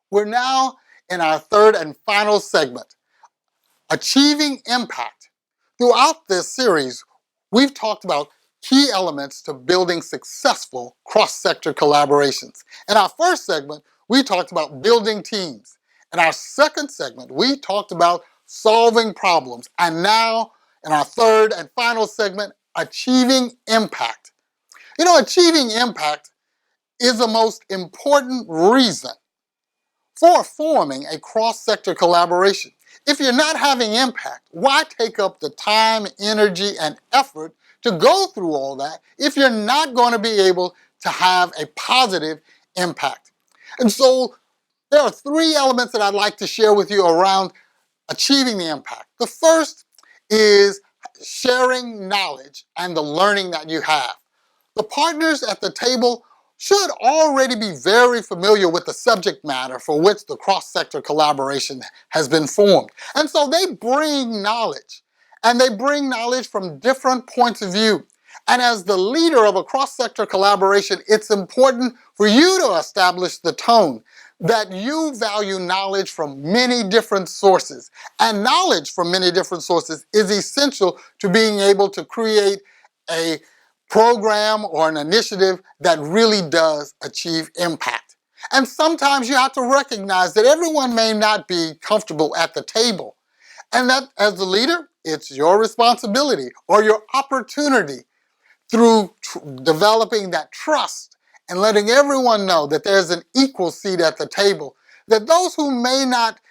We're now in our third and final segment, achieving impact. Throughout this series, we've talked about key elements to building successful cross-sector collaborations. In our first segment, we talked about building teams. In our second segment, we talked about solving problems. And now, in our third and final segment, achieving impact. You know, achieving impact is the most important reason for forming a cross-sector collaboration. If you're not having impact, why take up the time, energy, and effort to go through all that if you're not going to be able to have a positive impact? And so there are three elements that I'd like to share with you around achieving the impact. The first is sharing knowledge and the learning that you have. The partners at the table should already be very familiar with the subject matter for which the cross-sector collaboration has been formed. And so they bring knowledge, and they bring knowledge from different points of view. And as the leader of a cross-sector collaboration, it's important for you to establish the tone that you value knowledge from many different sources. And knowledge from many different sources is essential to being able to create a program or an initiative that really does achieve impact. And sometimes you have to recognize that everyone may not be comfortable at the table. And that, as the leader, it's your responsibility or your opportunity through developing that trust and letting everyone know that there's an equal seat at the table, that those who may not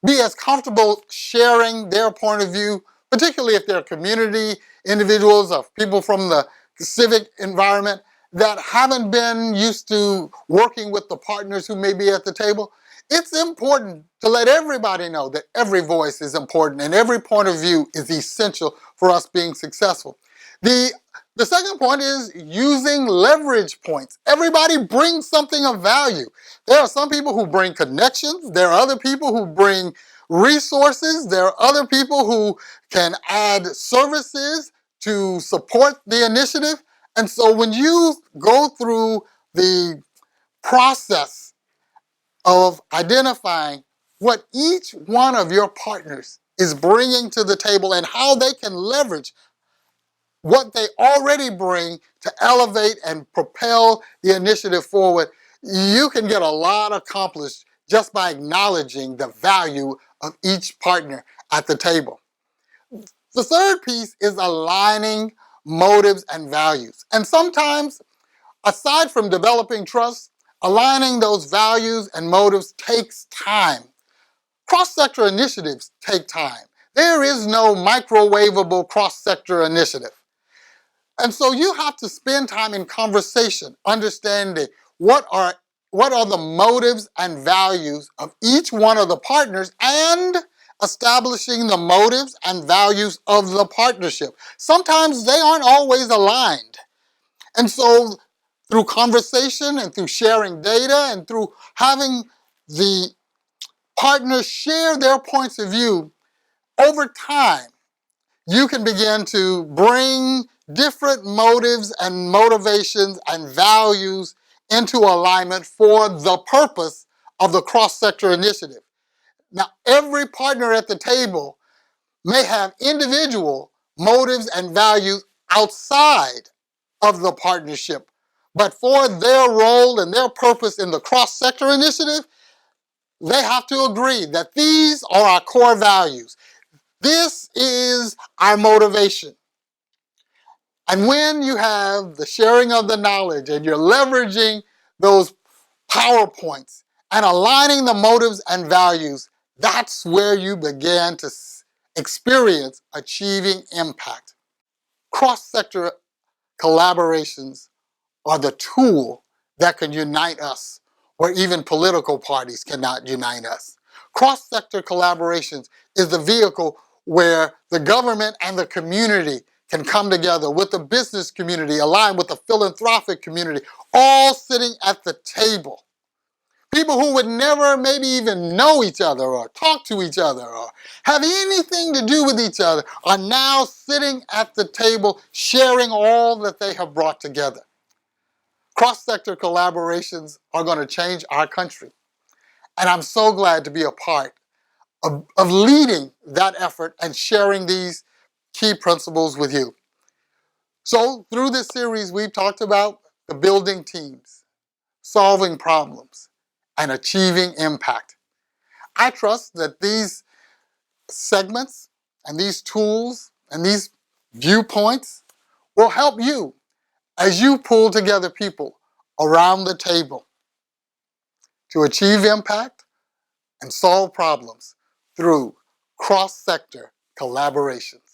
be as comfortable sharing their point of view, particularly if they're community individuals or people from the civic environment that haven't been used to working with the partners who may be at the table, it's important to let everybody know that every voice is important and every point of view is essential for us being successful. The second point is using leverage points. Everybody brings something of value. There are some people who bring connections. There are other people who bring resources. There are other people who can add services to support the initiative. And so when you go through the process of identifying what each one of your partners is bringing to the table and how they can leverage what they already bring to elevate and propel the initiative forward, you can get a lot accomplished just by acknowledging the value of each partner at the table. The third piece is aligning motives and values. And sometimes, aside from developing trust, aligning those values and motives takes time. Cross-sector initiatives take time. There is no microwavable cross-sector initiative. And so you have to spend time in conversation, understanding what are the motives and values of each one of the partners and establishing the motives and values of the partnership. Sometimes they aren't always aligned. And so through conversation and through sharing data and through having the partners share their points of view, over time, you can begin to bring different motives and motivations and values into alignment for the purpose of the cross-sector initiative. Now, every partner at the table may have individual motives and values outside of the partnership, but for their role and their purpose in the cross-sector initiative, they have to agree that these are our core values. This is our motivation. And when you have the sharing of the knowledge and you're leveraging those PowerPoints and aligning the motives and values, that's where you begin to experience achieving impact. Cross-sector collaborations are the tool that can unite us, where even political parties cannot unite us. Cross-sector collaborations is the vehicle where the government and the community can come together with the business community, aligned with the philanthropic community, all sitting at the table. People who would never maybe even know each other or talk to each other or have anything to do with each other are now sitting at the table sharing all that they have brought together. Cross-sector collaborations are going to change our country. And I'm so glad to be a part of leading that effort and sharing these key principles with you. So through this series, we've talked about the building teams, solving problems, and achieving impact. I trust that these segments and these tools and these viewpoints will help you as you pull together people around the table to achieve impact and solve problems through cross-sector collaborations.